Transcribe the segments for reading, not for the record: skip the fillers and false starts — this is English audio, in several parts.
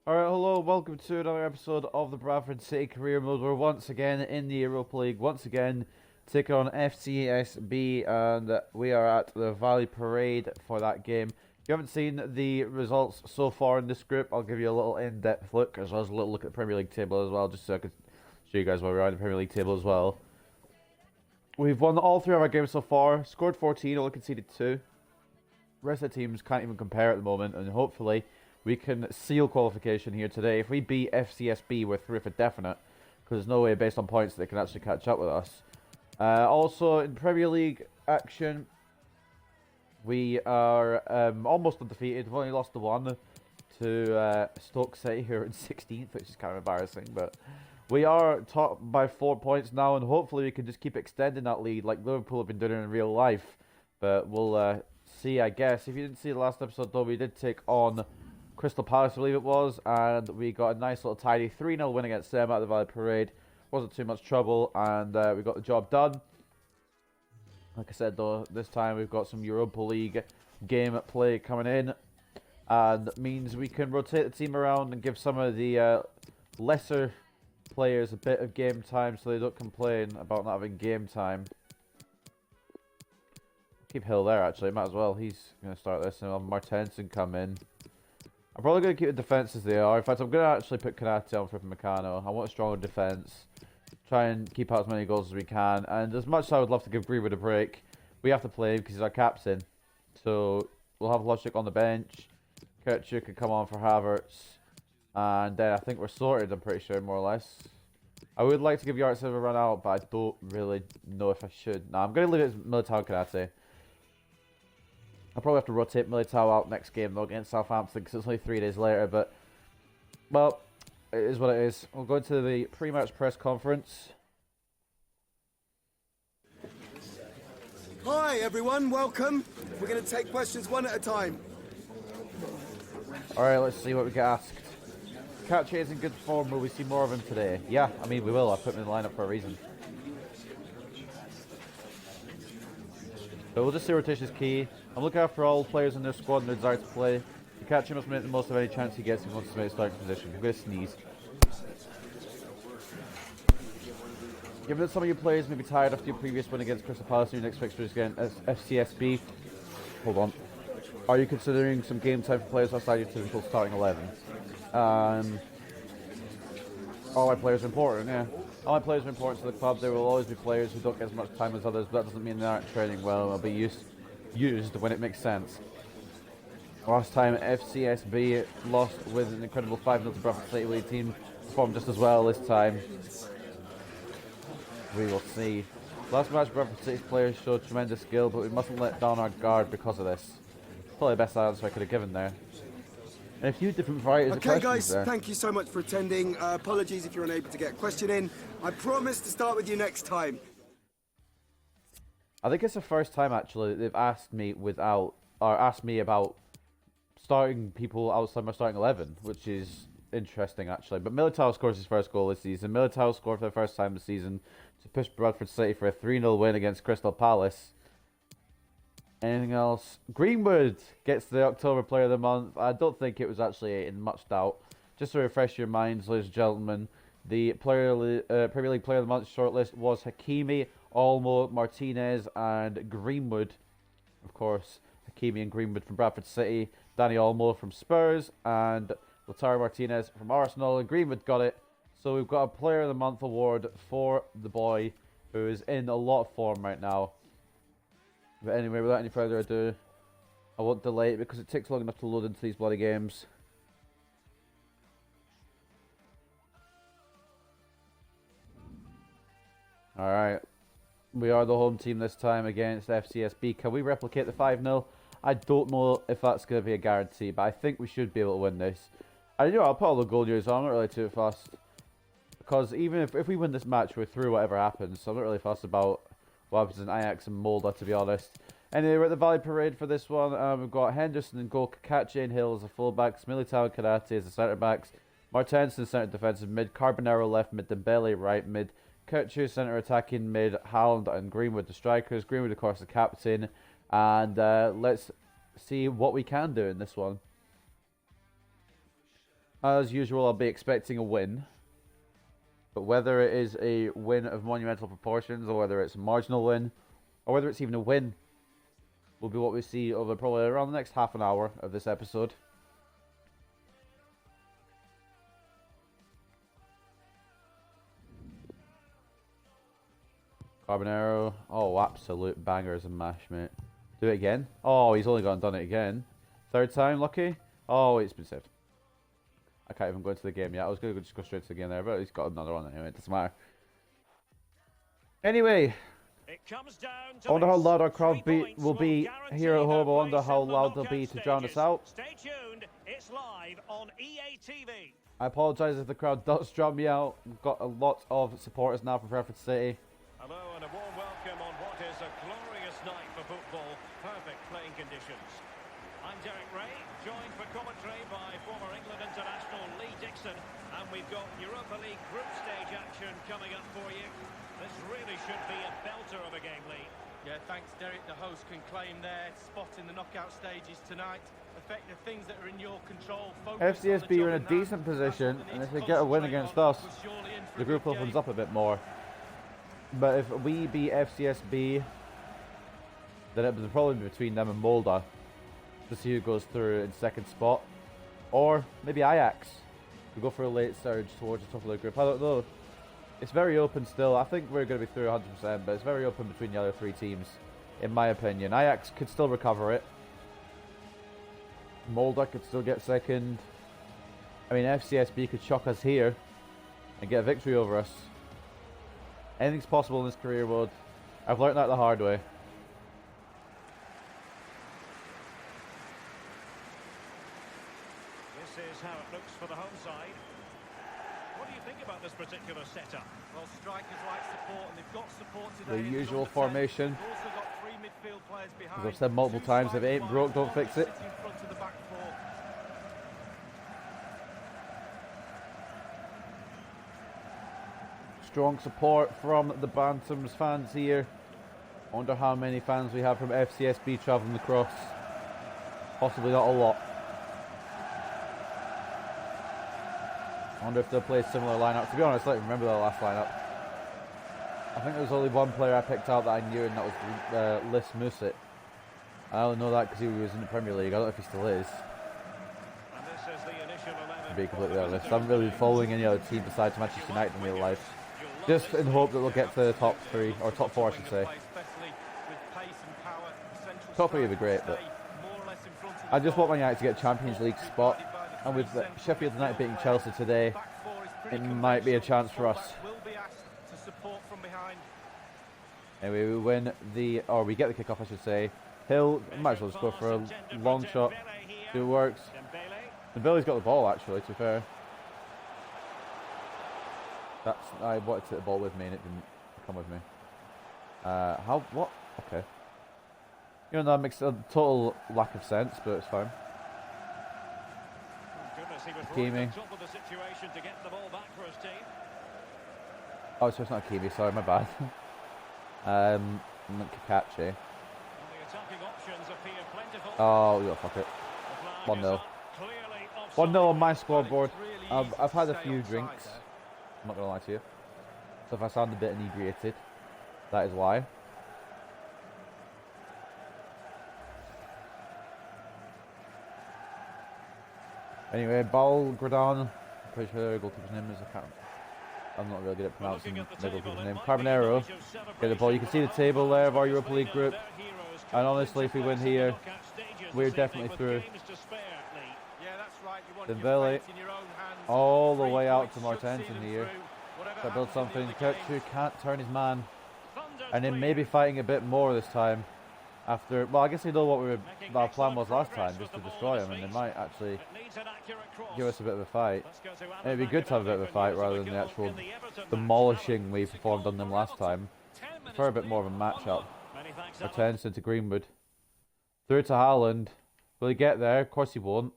Alright, hello, welcome to another episode of the Bradford City Career Mode. We're once again in the Europa League, once again taking on FCSB, and we are at the Valley Parade for that game. If you haven't seen the results so far in this group, I'll give you a little in-depth look, as well as a little look at the Premier League table as well, just so I can show you guys where we are in the Premier League table as well. We've won all three of our games so far, scored 14, only conceded 2. The rest of the teams can't even compare at the moment, and hopefully we can seal qualification here today. If we beat FCSB, we're through for definite, because there's no way, based on points, they can actually catch up with us. Also, in Premier League action, we are almost undefeated. We've only lost the one to Stoke City, who are in 16th, which is kind of embarrassing, but we are top by 4 points now, and hopefully we can just keep extending that lead like Liverpool have been doing in real life. But we'll see, I guess. If you didn't see the last episode, though, we did take on Crystal Palace, I believe it was, and we got a nice little tidy 3-0 win against them at the Valley Parade. Wasn't too much trouble, and we got the job done. Like I said, though, this time we've got some Europa League game play coming in, and means we can rotate the team around and give some of the lesser players a bit of game time so they don't complain about not having game time. Keep Hill there, actually, might as well. He's going to start this, and I'll have Martensen come in. I'm probably going to keep the defence as they are. In fact, I'm going to actually put Kanate on for Meccano. I want a stronger defence. Try and keep out as many goals as we can. And as much as I would love to give Greenwood a break, we have to play him because he's our captain. So we'll have Logic on the bench. Kirchhoff can come on for Havertz. And then I think we're sorted, I'm pretty sure, more or less. I would like to give Yartsev a run out, but I don't really know if I should. Nah, I'm going to leave it as Militao and Kanate. I'll probably have to rotate Militao out next game, though, against Southampton, because it's only 3 days later, but, well, it is what it is. We'll go into the pre-match press conference. Hi, everyone. Welcome. We're going to take questions one at a time. Alright, let's see what we get asked. Kachi is in good form. Will we see more of him today? Yeah, I mean, we will. I put him in the lineup for a reason. So we'll just say rotation is key. I'm looking after all players in their squad and their desire to play. Kachi must make the most of any chance he gets if he wants to make a starting position. I'm going to sneeze. Given that some of your players may be tired after your previous win against Crystal Palace and your next fixture is against FCSB, hold on. Are you considering some game time for players outside your typical starting 11? All my players are important, yeah. All my players are important to the club. There will always be players who don't get as much time as others, but that doesn't mean they aren't training well and will be used when it makes sense. Last time FCSB lost with an incredible 5-0 to Bradford City League team, performed just as well this time. We will see. Last match, Bradford City's players showed tremendous skill, but we mustn't let down our guard because of this. Probably the best answer I could have given there. And a few different varieties of questions guys, there. Thank you so much for attending. Apologies if you're unable to get a question in. I promise to start with you next time. I think it's the first time actually they've asked me about starting people outside my starting 11, which is interesting actually. But Militao scores his first goal this season. Militao scored for the first time this season to push Bradford City for a 3-0 win against Crystal Palace. Anything else? Greenwood gets the October Player of the Month. I don't think it was actually in much doubt. Just to refresh your minds, ladies and gentlemen, the Premier League Player of the Month shortlist was Hakimi, Olmo, Martinez, and Greenwood. Of course, Hakimi and Greenwood from Bradford City, Danny Olmo from Spurs, and Lautaro Martinez from Arsenal. And Greenwood got it. So we've got a Player of the Month award for the boy, who is in a lot of form right now. But anyway, without any further ado, I won't delay it because it takes long enough to load into these bloody games. Alright, we are the home team this time against FCSB. Can we replicate the 5-0? I don't know if that's going to be a guarantee, but I think we should be able to win this. And you know, I'll put all the goal news on, I'm not really too fussed. Because even if we win this match, we're through whatever happens, so I'm not really fussed about what happens in Ajax and Molde, to be honest. Anyway, we're at the Valley Parade for this one. We've got Henderson in goal, Kachi and Hill as the fullbacks, Militao and Kanate as the centre-backs, Martensen centre defensive mid, Carbonero left mid, Dembele right mid, Kirchhoff centre attacking mid, Haaland and Greenwood the strikers, Greenwood of course the captain, and let's see what we can do in this one. As usual, I'll be expecting a win. But whether it is a win of monumental proportions, or whether it's a marginal win, or whether it's even a win, will be what we see over probably around the next half an hour of this episode. Carbonero. Oh, absolute bangers and mash, mate. Do it again. Oh, he's only gone and done it again. Third time, lucky. Oh, it's been saved. I can't even go into the game yet. I was going to just go straight to the game there, but he's got another one anyway. It doesn't matter. Anyway, It comes down to I wonder how this. loud our crowd 3 points will be here at home. I wonder how loud they'll be to drown us out. Stay tuned. It's live on EA TV. I apologise if the crowd does drown me out. We've got a lot of supporters now from Bradford City. Hello and a warm welcome on what is a glorious night for football. Perfect playing conditions. I'm Derek Ray, joined for commentary by former England international Lee Dixon. And we've got Europa League group stage action coming up for you. This really should be a belter of a game, Lee. Yeah, thanks, Derek. The host can claim their spot in the knockout stages tonight. Affect the things that are in your control. FCSB are in a decent position, and if they get a win against us, the group opens up a bit more. But if we beat FCSB, then it would probably be between them and Molde to see who goes through in second spot. Or maybe Ajax to go for a late surge towards the top of the group. I don't know. It's very open still. I think we're going to be through 100%, but it's very open between the other three teams, in my opinion. Ajax could still recover it. Molde could still get second. I mean, FCSB could shock us here and get a victory over us. Anything's possible in this career mode. I've learnt that the hard way. This is how it looks for the home side. What do you think about this particular setup? Well, strikers like support, and they've got support today. The usual formation. They've also got 3 midfield players behind. As I've said multiple times, if it ain't broke, don't fix it. Sitting in front of the back four. Strong support from the Bantams fans here. I wonder how many fans we have from FCSB travelling across. Possibly not a lot. I wonder if they'll play a similar lineup. To be honest, I don't remember the last lineup. I think there was only one player I picked out that I knew, and that was Lis Musit. I only know that because he was in the Premier League. I don't know if he still is. And this is the initial 11. To be completely honest, I haven't really been following any other team besides Manchester United in real life. Just in hope that we'll get to the top three, or top four I should say. Top three would be great, but I just want Man United to get a Champions League spot. And with Sheffield United beating Chelsea today, it might be a chance for us. Anyway, we win the, or we get the kickoff I should say. Hill, might as well just go for a long shot. See if it works. Dembele's got the ball actually, to be fair. I wanted to take the ball with me and it didn't come with me. What? Okay. You know, that makes a total lack of sense, but it's fine. Hakimi. Oh, so it's not Hakimi, sorry, my bad. Kakachi. Oh, yeah, fuck it. 1-0. 1-0 on my scoreboard. I've had a few drinks. I'm not going to lie to you. So if I sound a bit inebriated, that is why. Anyway, Balgradon. I'm pretty sure the goalkeeper's name is. I'm not really good at pronouncing the goalkeeper's name. Carbonero. Get the ball. You can see the table there of our Europa League group. And honestly, if we win here, we're definitely through. Dembele. All the way out to Martensen here. To build something. Kirchu can't turn his man. And then maybe fighting a bit more this time. After, well, I guess we know what our plan was last time, just to destroy him, and they might actually give us a bit of a fight. And it'd be good to have a bit of a fight rather than the actual demolishing we performed on them last time. I prefer a bit more of a match-up. Martensen to Greenwood. Through to Haaland. Will he get there? Of course he won't.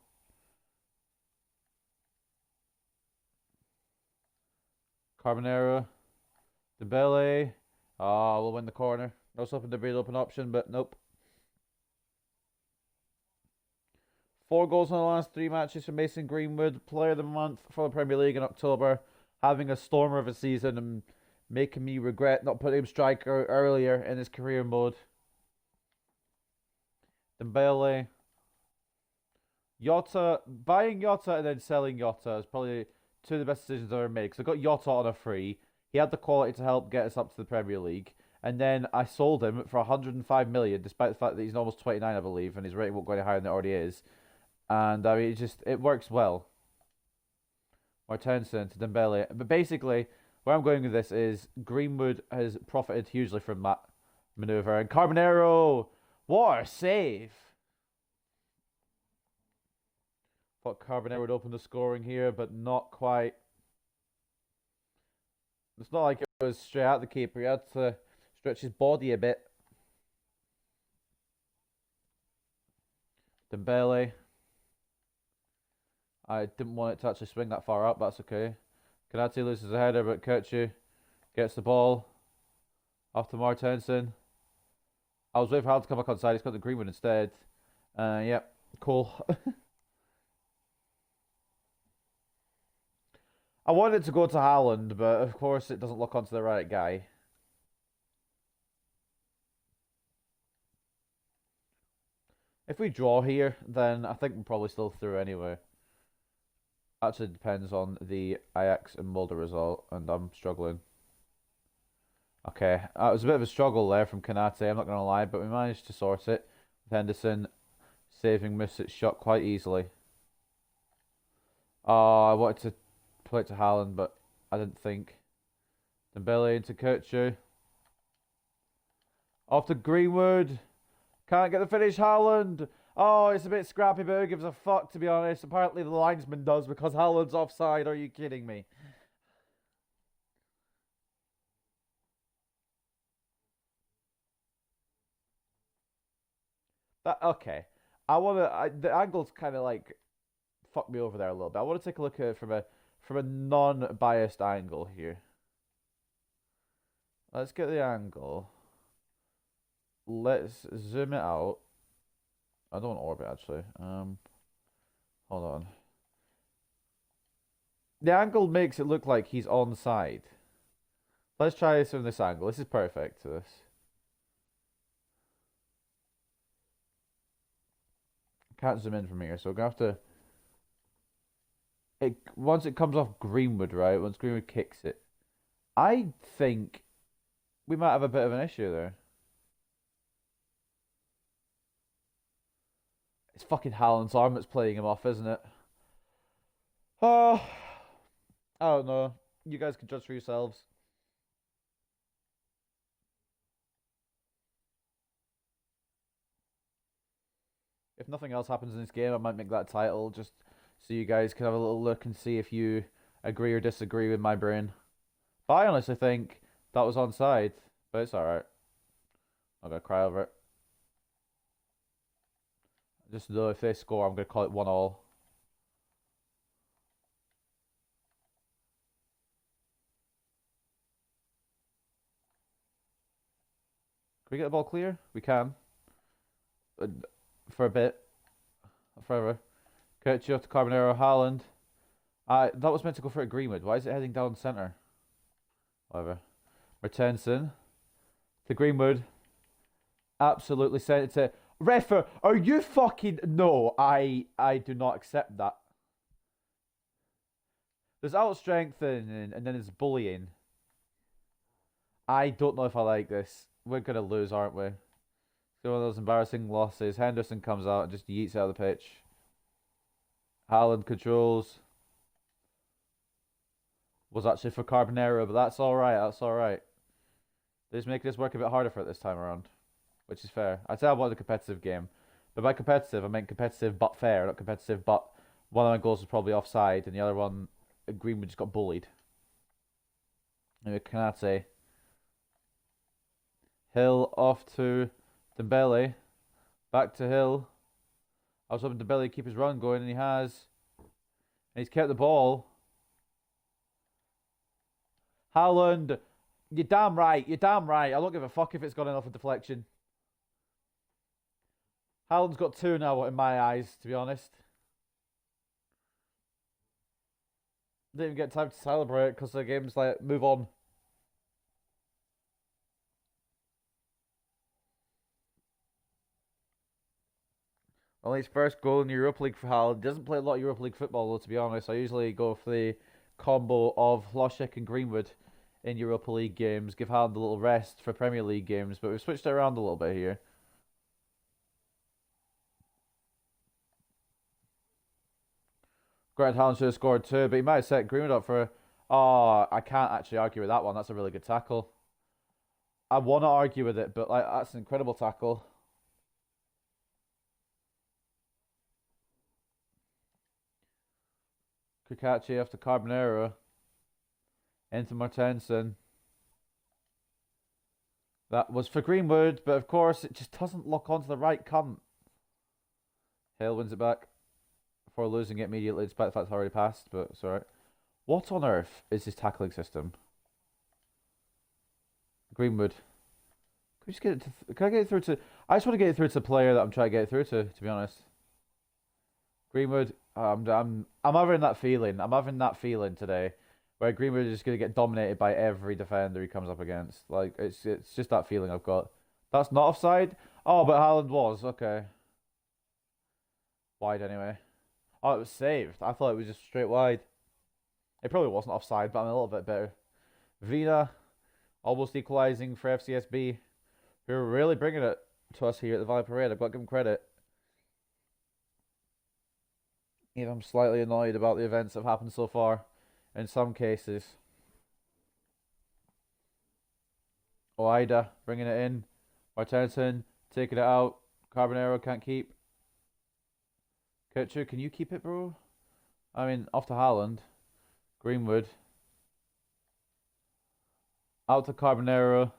Carbonero. Dembele. Ah, we'll win the corner. No stopping the real open option, but nope. 4 goals in the last 3 matches for Mason Greenwood, Player of the Month for the Premier League in October, having a stormer of a season and making me regret not putting him striker earlier in his career mode. Dembele. Jota, buying Jota and then selling Jota is probably two of the best decisions I've ever made. Because I got Jota on a free. He had the quality to help get us up to the Premier League. And then I sold him for 105 million, despite the fact that he's almost 29, I believe, and his rating won't go any higher than it already is. And I mean, it works well. Martensen to Dembele. But basically, where I'm going with this is Greenwood has profited hugely from that maneuver. And Carbonero, what a save! Thought Carbonero would open the scoring here, but not quite. It's not like it was straight at the keeper. He had to stretch his body a bit. Dembele. I didn't want it to actually swing that far up. That's okay. Kanate loses a header, but Kirchu gets the ball off to Martensen. I was waiting for Hal to come back on side. He's got the Greenwood instead. Yep, cool. I wanted to go to Haaland, but of course it doesn't look onto the right guy. If we draw here, then I think we're probably still through anyway. Actually depends on the Ajax and Mulder result, and I'm struggling. Okay, it was a bit of a struggle there from Kanate, I'm not going to lie, but we managed to sort it. With Henderson saving Music's shot quite easily. Oh, I wanted to play it to Haaland, but I didn't think. Dembele into Kirchu. Off to Greenwood. Can't get the finish, Haaland. Oh, it's a bit scrappy, but who gives a fuck, to be honest? Apparently the linesman does because Haaland's offside. Are you kidding me? Okay. The angle's kind of like fucked me over there a little bit. I want to take a look at it from a non-biased angle here. Let's get the angle. Let's zoom it out. I don't want orbit actually. Hold on. The angle makes it look like he's on side. Let's try this from this angle. This is perfect for this. Can't zoom in from here, so we're gonna have to. Once it comes off Greenwood, right? Once Greenwood kicks it, I think we might have a bit of an issue there. It's fucking Haaland's arm that's playing him off, isn't it? Oh, I don't know. You guys can judge for yourselves. If nothing else happens in this game, I might make that title just so you guys can have a little look and see if you agree or disagree with my brain. But I honestly think that was onside, but it's alright. I'm gonna cry over it. Just know if they score, I'm gonna call it 1-1. Can we get the ball clear? We can. For a bit. Forever. Kirchhoff to Carbonero, Haaland. That was meant to go for a Greenwood. Why is it heading down centre? Whatever. Martensen to Greenwood. Absolutely sent it to... Refer, are you fucking... No, I do not accept that. There's out strengthening and then there's bullying. I don't know if I like this. We're going to lose, aren't we? It's one of those embarrassing losses. Henderson comes out and just yeets out of the pitch. Haaland controls. Was actually for Carbonero, but that's alright. That's alright. They're just making this work a bit harder for it this time around, which is fair. I'd say I wanted a competitive game. But by competitive, I meant competitive but fair, not competitive but one of my goals was probably offside and the other one, Greenwood just got bullied. Anyway, Kanate. Hill off to Dembele. Back to Hill. I was hoping Dembele keep his run going, and he has. And he's kept the ball. Haaland. You're damn right. You're damn right. I don't give a fuck if it's gone in off a deflection. Haaland's got 2 now in my eyes, to be honest. Didn't even get time to celebrate because the game's like, move on. Only his first goal in the Europa League for Haaland. Doesn't play a lot of Europa League football though, to be honest. I usually go for the combo of Hlošek and Greenwood in Europa League games. Give Haaland a little rest for Premier League games, but we've switched it around a little bit here. Granted, Haaland should have scored 2, but he might have set Greenwood up for... Oh, I can't actually argue with that one. That's a really good tackle. I want to argue with it, but like that's an incredible tackle. Kukachi after Carbonero. Into Martensen. That was for Greenwood, but of course it just doesn't lock onto the right cunt. Hale wins it back before losing it immediately, despite the fact it's already passed, but it's alright. What on earth is his tackling system? Greenwood. Can we just get it to... Can I get it through to... I just want to get it through to the player that I'm trying to get it through to be honest. Greenwood, I'm having that feeling. I'm having that feeling today where Greenwood is just going to get dominated by every defender he comes up against. Like, it's just that feeling I've got. That's not offside? Oh, but Haaland was. Okay. Wide anyway. Oh, it was saved. I thought it was just straight wide. It probably wasn't offside, but I'm a little bit better. Vina, almost equalising for FCSB, who are really bringing it to us here at the Valley Parade. I've got to give them credit. Even I'm slightly annoyed about the events that have happened so far, in some cases. Oida bringing it in. Martensen taking it out. Carbonero can't keep. Kutcher, can you keep it, bro? I mean, off to Haaland. Greenwood. Out to Carbonero.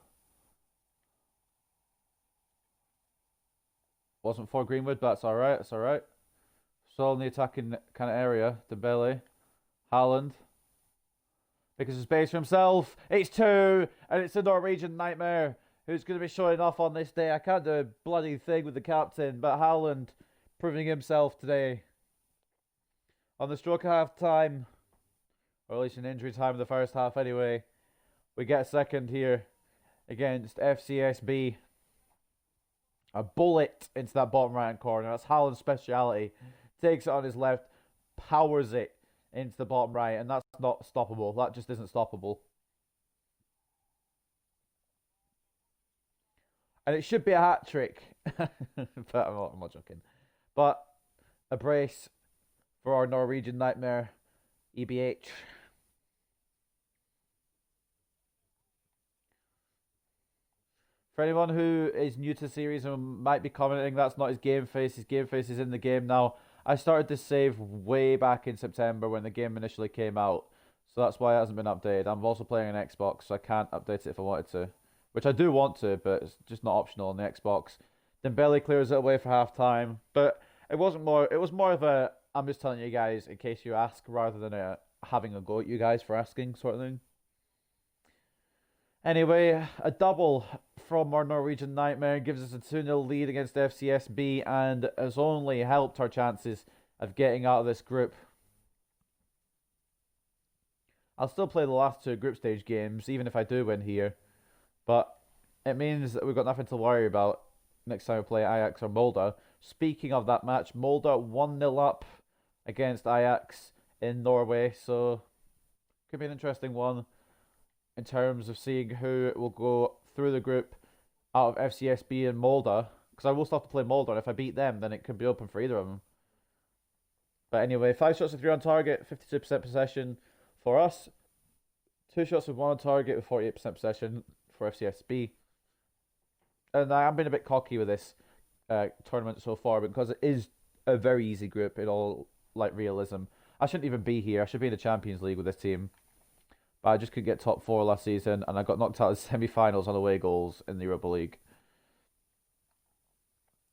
Wasn't for Greenwood, but that's alright. That's alright. Still in the attacking kind of area. Dembele. Haaland. Because of space for himself. It's 2. And it's a Norwegian nightmare who's going to be showing off on this day. I can't do a bloody thing with the captain. But Haaland proving himself today. On the stroke of half time. Or at least in injury time in the first half anyway. We get a second here against FCSB. A bullet into that bottom right hand corner. That's Haaland's speciality. Takes it on his left, powers it into the bottom right, and that's not stoppable. That just isn't stoppable. And it should be a hat trick. But I'm not joking. But a brace for our Norwegian nightmare, EBH. For anyone who is new to the series and might be commenting, that's not his game face. His game face is in the game now. I started this save way back in September when the game initially came out. So that's why it hasn't been updated. I'm also playing an Xbox, so I can't update it if I wanted to. Which I do want to, but it's just not optional on the Xbox. Dembele clears it away for half time. But it was more of a, I'm just telling you guys in case you ask, rather than having a go at you guys for asking sort of thing. Anyway, a double from our Norwegian nightmare gives us a 2-0 lead against FCSB and has only helped our chances of getting out of this group. I'll still play the last 2 group stage games, even if I do win here. But it means that we've got nothing to worry about next time we play Ajax or Molde. Speaking of that match, Molde 1-0 up against Ajax in Norway, so could be an interesting one in terms of seeing who will go through the group out of FCSB and Molde. Because I will still have to play Molde, and if I beat them, then it could be open for either of them. But anyway, 5 shots with 3 on target, 52% possession for us. 2 shots with 1 on target with 48% possession for FCSB. And I am being a bit cocky with this tournament so far because it is a very easy group in all like realism. I shouldn't even be here. I should be in the Champions League with this team. But I just couldn't get top 4 last season, and I got knocked out of the semi-finals on away goals in the Europa League.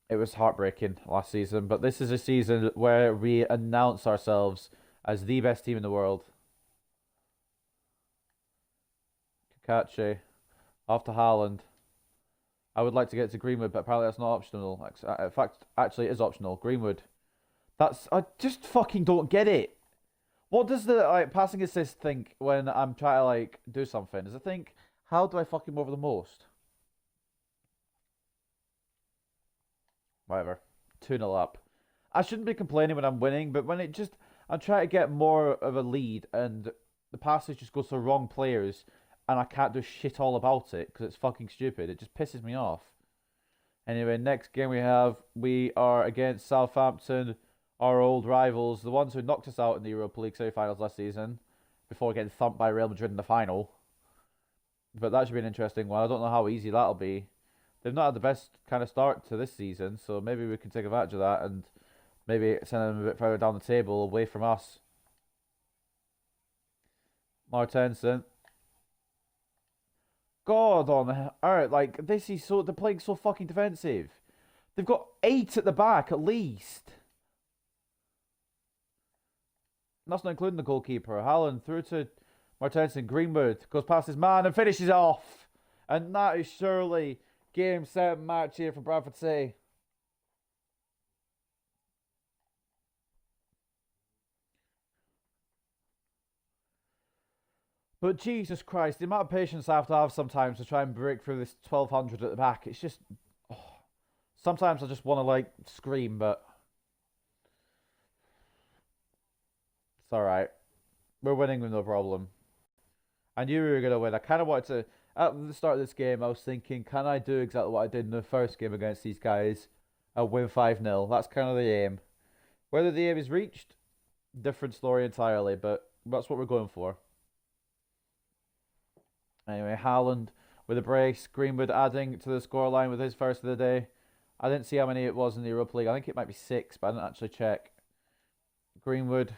It was heartbreaking last season, but this is a season where we announce ourselves as the best team in the world. Kukachi, off to Haaland. I would like to get to Greenwood, but apparently that's not optional. In fact, actually, it is optional. Greenwood. I just fucking don't get it. What does the passing assist think when I'm trying to do something? Does it think, how do I fuck him over the most? Whatever. 2-0 up. I shouldn't be complaining when I'm winning, but when I'm trying to get more of a lead and the passes just go to the wrong players and I can't do shit all about it because it's fucking stupid. It just pisses me off. Anyway, next game we are against Southampton, our old rivals, the ones who knocked us out in the Europa League semi-finals last season before getting thumped by Real Madrid in the final. But that should be an interesting one. I don't know how easy that'll be. They've not had the best kind of start to this season, so maybe we can take advantage of that and maybe send them a bit further down the table, away from us. Martensen. God on earth, they're playing so fucking defensive. They've got 8 at the back at least. And that's not including the goalkeeper. Haaland through to Martensen. Greenwood goes past his man and finishes off. And that is surely game, set, match here for Bradford City. But Jesus Christ, the amount of patience I have to have sometimes to try and break through this 1200 at the back, it's just... Oh, sometimes I just want to, scream, but... It's alright. We're winning with no problem. I knew we were going to win. I kind of wanted to... At the start of this game, I was thinking, can I do exactly what I did in the first game against these guys and win 5-0? That's kind of the aim. Whether the aim is reached, different story entirely, but that's what we're going for. Anyway, Haaland with a brace. Greenwood adding to the scoreline with his first of the day. I didn't see how many it was in the Europa League. I think it might be 6, but I didn't actually check. Greenwood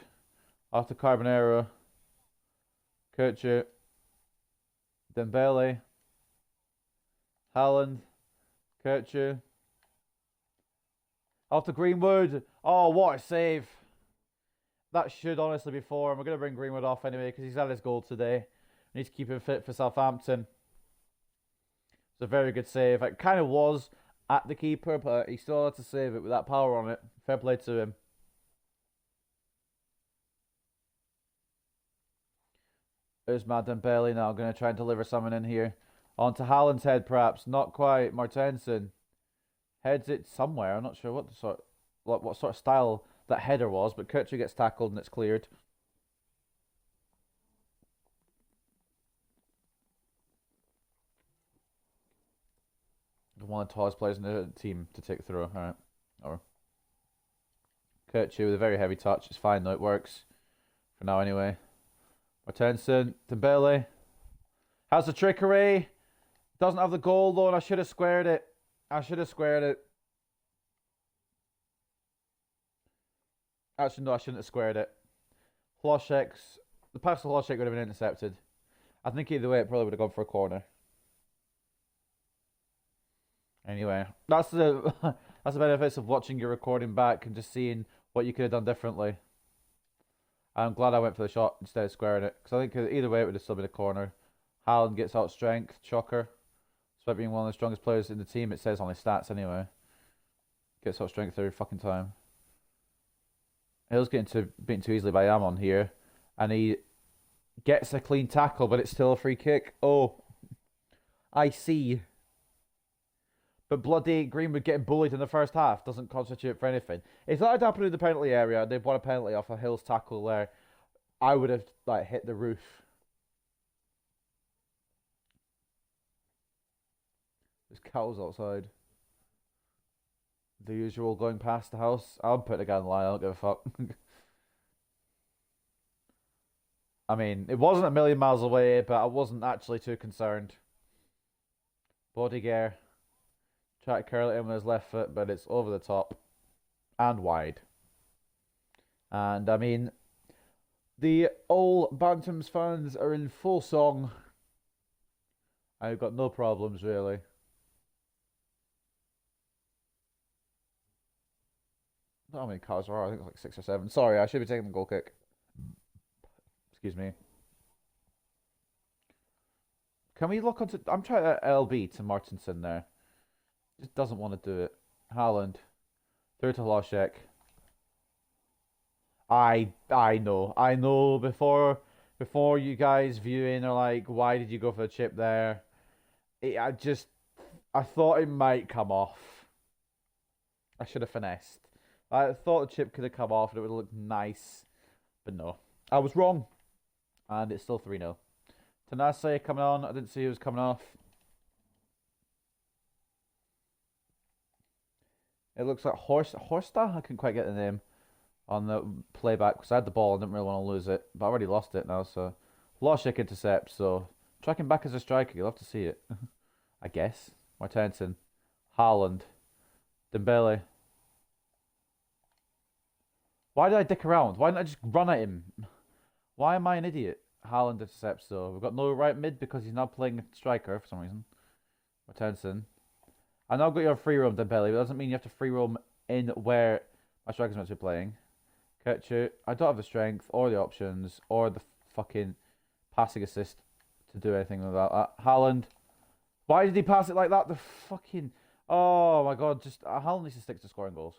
after Carbonero. Kircher. Dembele. Haaland. Kircher. After Greenwood. Oh, what a save. That should honestly be 4. And we're going to bring Greenwood off anyway because he's had his goal today. Need to keep him fit for Southampton. It's a very good save. It kind of was at the keeper, but he still had to save it with that power on it. Fair play to him. There's Dembele now. Going to try and deliver something in here. Onto Haaland's head, perhaps. Not quite. Martensen heads it somewhere. I'm not sure what sort of style that header was, but Kircher gets tackled and it's cleared. One of the tallest players in the team to take through. Alright. Or Kircher with a very heavy touch. It's fine though, it works. For now anyway. Martensen, Dembele. Has the trickery. Doesn't have the goal though, and I should have squared it. Actually, no, I shouldn't have squared it. Hlošek's... The pass to Hlošek would have been intercepted. I think either way it probably would have gone for a corner. Anyway, that's the benefits of watching your recording back and just seeing what you could have done differently. I'm glad I went for the shot instead of squaring it, because I think either way it would have still been a corner. Haaland gets out strength, shocker. Despite being one of the strongest players in the team, it says on his stats anyway. Gets out strength every fucking time. Hill's getting beaten too easily by Amon here, and he gets a clean tackle, but it's still a free kick. Oh, I see. But bloody Greenwood getting bullied in the first half doesn't constitute for anything. If that had happened in the penalty area, they've won a penalty off a Hill's tackle there, I would have hit the roof. There's cows outside. The usual going past the house. I'm putting a guy in the line, I don't give a fuck. I mean, it wasn't a million miles away, but I wasn't actually too concerned. Bodiger. Try to curl it in with his left foot, but it's over the top and wide. And I mean, the all Bantams fans are in full song. I've got no problems really. I don't know how many cars there are. I think it's like 6 or 7. Sorry, I should be taking the goal kick. Excuse me. Can we look onto... I'm trying to LB to Martensen there. Just doesn't want to do it. Haaland. Through to Hlošek. I know before you guys viewing are like, why did you go for the chip there? I thought it might come off. I should have finessed. I thought the chip could have come off and it would have looked nice. But no. I was wrong. And it's still 3-0. Tanase coming on. I didn't see who was coming off. It looks like Horsta? I couldn't quite get the name on the playback because I had the ball and didn't really want to lose it. But I already lost it now, so Hlošek intercepts, so tracking back as a striker, you'll have to see it. I guess. Martensen. Haaland. Dembele. Why did I dick around? Why didn't I just run at him? Why am I an idiot? Haaland intercepts though. We've got no right mid because he's now playing striker for some reason. Martensen. I know I've got your free roam, Dembele, but it doesn't mean you have to free roam in where my striker's meant to be playing. Ketchu. I don't have the strength or the options or the fucking passing assist to do anything like that. Haaland. Why did he pass it like that? The fucking... Oh my god, just... Haaland needs to stick to scoring goals.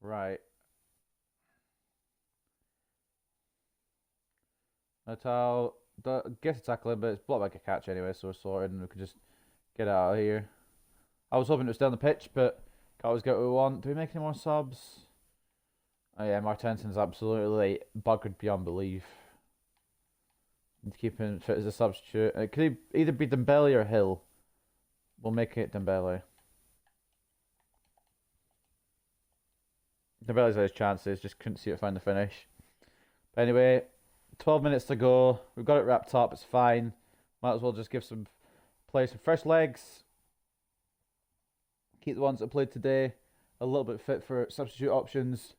Right. Natal gets a tackle in, but it's blocked like a catch anyway, so we're sorted and we can just get out of here. I was hoping it was down the pitch, but can't always get what we want. Do we make any more subs? Oh yeah, Martensen's absolutely buggered beyond belief. Need to keep him fit as a substitute. It could either be Dembele or Hill. We'll make it Dembele. Dembele's had his chances, just couldn't see it find the finish. But anyway, 12 minutes to go. We've got it wrapped up. It's fine. Might as well just give some players some fresh legs. Keep the ones that played today a little bit fit for substitute options.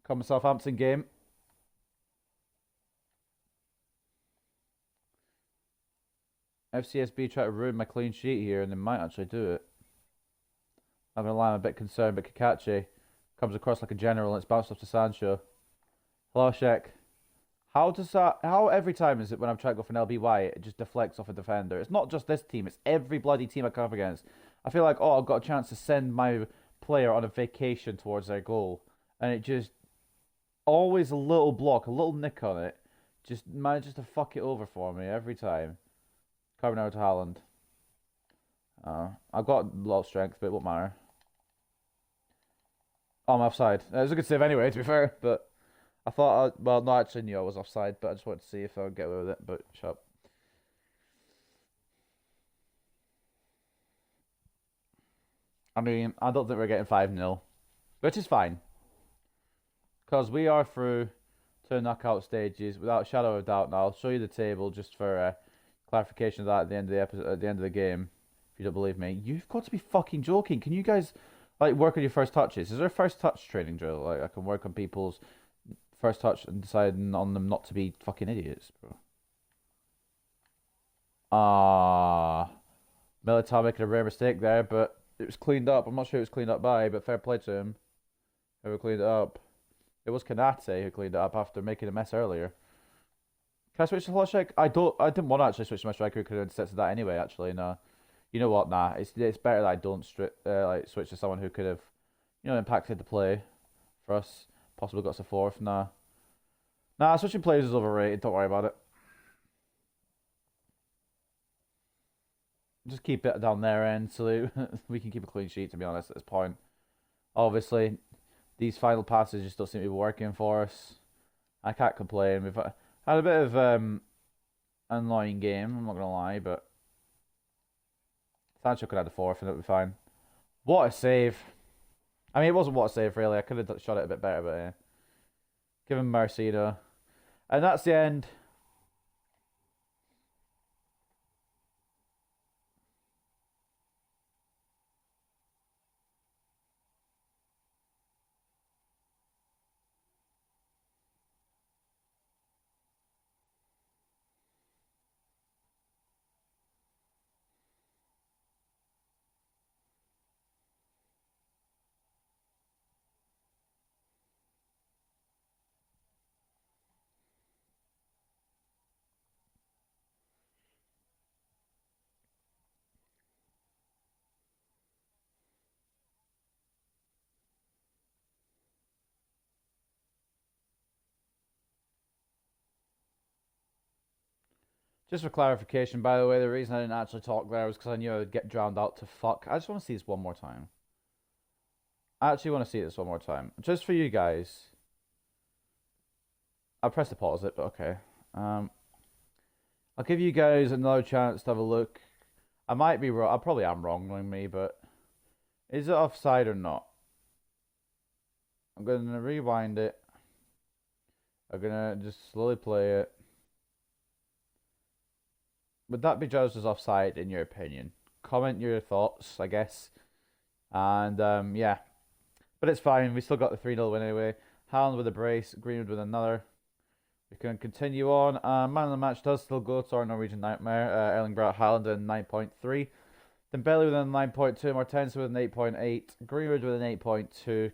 Come Southampton game. FCSB try to ruin my clean sheet here, and they might actually do it. I'm gonna lie, I'm a bit concerned, but Kakachi comes across like a general and it's bounced off to Sancho. Hlošek. How every time is it when I'm trying to go for an LBY, it just deflects off a defender? It's not just this team, it's every bloody team I come up against. I feel like, oh, I've got a chance to send my player on a vacation towards their goal. And it just, always a little block, a little nick on it, just manages to fuck it over for me every time. Coming out to Haaland. I've got a lot of strength, but it won't matter. Oh, I'm offside. It was a good save anyway, to be fair, but I thought, well, no, I actually knew I was offside, but I just wanted to see if I would get away with it, but shut up. I mean, I don't think we're getting 5-0, which is fine. Because we are through to knockout stages without a shadow of a doubt now. I'll show you the table just for clarification of that at the end of the episode, at the end of the game. If you don't believe me, you've got to be fucking joking. Can you guys like work on your first touches? Is there a first touch training drill? Like I can work on people's first touch and deciding on them not to be fucking idiots, bro. Militao making a rare mistake there, but it was cleaned up. I'm not sure it was cleaned up by, but fair play to him. Whoever cleaned it up. It was Kanate who cleaned it up after making a mess earlier. Can I switch to Hlošek? I didn't want to actually switch to my striker who could have set to that anyway, actually, no. You know what, nah. It's better that I don't switch to someone who could have, impacted the play for us. Possibly got us a fourth, nah. Nah, switching players is overrated, don't worry about it. Just keep it down their end so we can keep a clean sheet, to be honest, at this point. Obviously, these final passes just don't seem to be working for us. I can't complain. We've had a bit of annoying game, I'm not going to lie, but Sancho could have the fourth and it would be fine. What a save. I mean, it wasn't what a save, really. I could have shot it a bit better, but yeah. Give him mercy, though. And that's the end. Just for clarification, by the way, the reason I didn't actually talk there was because I knew I would get drowned out to fuck. I just want to see this one more time. I actually want to see this one more time. Just for you guys. I pressed the pause it, but okay. I'll give you guys another chance to have a look. I might be wrong. I probably am wrong with me, but is it offside or not? I'm going to rewind it. I'm going to just slowly play it. Would that be judged as offside in your opinion? Comment your thoughts, I guess. And yeah. But it's fine. We still got the 3-0 win anyway. Haaland with a brace. Greenwood with another. We can continue on. Man of the match does still go to our Norwegian nightmare. Erling Braut Haaland with a 9.3. Dembele with a 9.2. Martensen with an 8.8. Greenwood with an 8.2.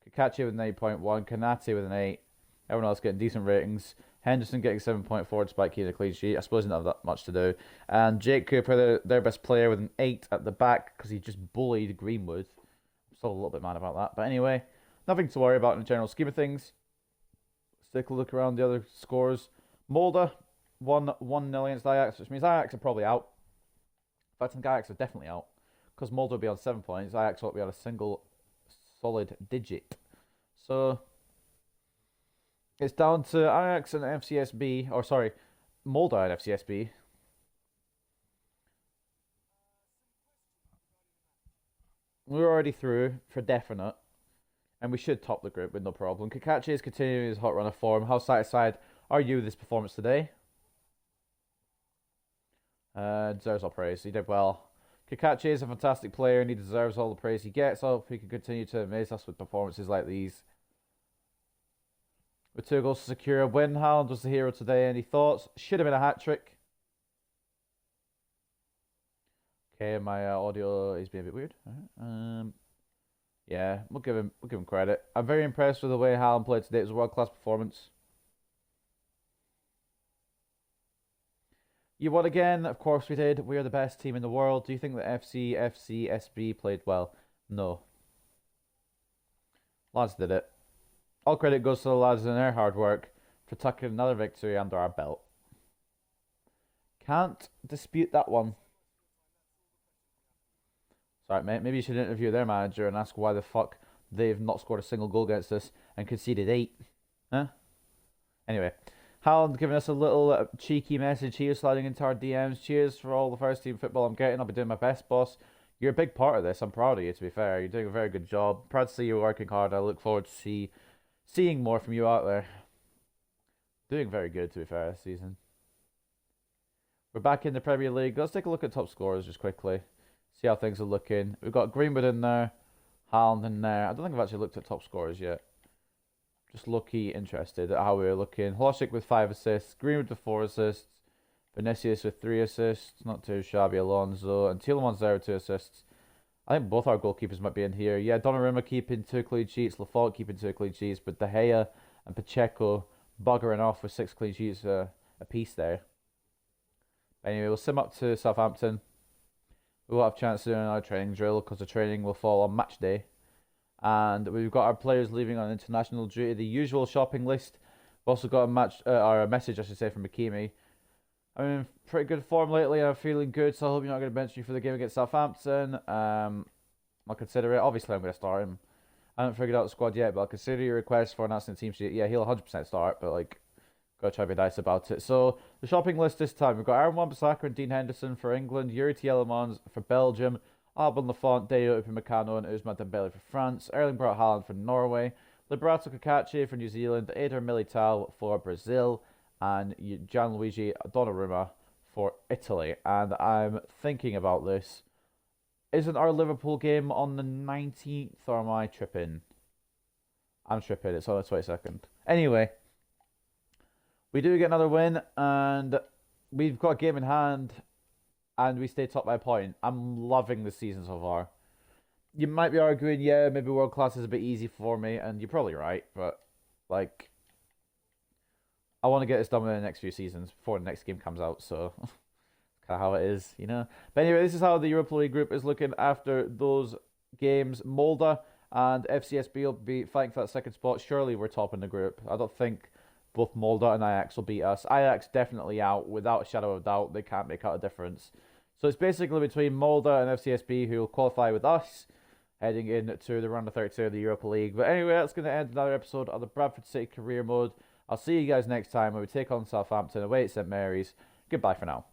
Kakachi with an 8.1. Kanate with an 8. Everyone else getting decent ratings. Henderson getting 7.4 despite keeping a clean sheet. I suppose he didn't have that much to do. And Jake Cooper, their best player, with an 8 at the back because he just bullied Greenwood. I'm still a little bit mad about that. But anyway, nothing to worry about in the general scheme of things. Let's take a look around the other scores. Molde won 1-0 against Ajax, which means Ajax are probably out. In fact, I think Ajax are definitely out because Molde will be on 7 points. Ajax won't be on a single solid digit. So it's down to Ajax and FCSB, or sorry, Molde and FCSB. We're already through for definite, and we should top the group with no problem. Kakachi is continuing his hot run of form. How satisfied are you with this performance today? Deserves all praise. He did well. Kakachi is a fantastic player, and he deserves all the praise he gets. I hope he can continue to amaze us with performances like these. With 2 goals to secure a win, Haaland was the hero today. Any thoughts? Should have been a hat-trick. Okay, my audio is being a bit weird. Yeah, we'll give him credit. I'm very impressed with the way Haaland played today. It was a world-class performance. You won again? Of course we did. We are the best team in the world. Do you think that FCSB played well? No. Lads did it. All credit goes to the lads and their hard work for tucking another victory under our belt. Can't dispute that one. Sorry, mate. Maybe you should interview their manager and ask why the fuck they've not scored a single goal against us and conceded 8. Huh? Anyway, Haaland giving us a little cheeky message here, sliding into our DMs. Cheers for all the first team football I'm getting. I'll be doing my best, boss. You're a big part of this. I'm proud of you, to be fair. You're doing a very good job. Proud to see you working hard. I look forward to seeing more from you out there. Doing very good, to be fair, this season. We're back in the Premier League. Let's take a look at top scorers just quickly. See how things are looking. We've got Greenwood in there. Haaland in there. I don't think I've actually looked at top scorers yet. Just lucky interested at how we're looking. Holosic with 5 assists. Greenwood with 4 assists. Vinicius with 3 assists. Not too shabby. Alonso. And Tielemans there with 2 assists. I think both our goalkeepers might be in here. Yeah, Donnarumma keeping 2 clean sheets. Lafont keeping 2 clean sheets. But De Gea and Pacheco buggering off with 6 clean sheets apiece there. Anyway, we'll sim up to Southampton. We will have a chance to do another training drill because the training will fall on match day. And we've got our players leaving on international duty. The usual shopping list. We've also got a message, I should say, from Hakimi. I'm in pretty good form lately. I'm feeling good, so I hope you're not going to bench me for the game against Southampton. I'll consider it. Obviously, I'm going to start him. I haven't figured out the squad yet, but I'll consider your request for announcing the team sheet. Yeah, he'll 100% start, but like, gotta try to be nice about it. So the shopping list this time, we've got Aaron Wan-Bissaka and Dean Henderson for England, Yuri Tielemans for Belgium, Alban Lafont, Deo Upamecano and Ousmane Dembele for France, Erling Braut Haaland for Norway, Liberato Kakachi for New Zealand, Eder Militao for Brazil, and Gianluigi Donnarumma for Italy. And I'm thinking about this. Isn't our Liverpool game on the 19th, or am I tripping? I'm tripping. It's on the 22nd. Anyway, we do get another win, and we've got a game in hand, and we stay top by a point. I'm loving the season so far. You might be arguing, yeah, maybe world class is a bit easy for me, and you're probably right, but, like, I want to get this done in the next few seasons before the next game comes out, so that's kind of how it is, you know. But anyway, this is how the Europa League group is looking after those games. Molde and FCSB will be fighting for that second spot. Surely we're top in the group. I don't think both Molde and Ajax will beat us. Ajax definitely out, without a shadow of doubt. They can't make out a difference. So it's basically between Molde and FCSB who will qualify with us, heading into the round of 32 of the Europa League. But anyway, that's going to end another episode of the Bradford City Career Mode. I'll see you guys next time when we take on Southampton away at St Mary's. Goodbye for now.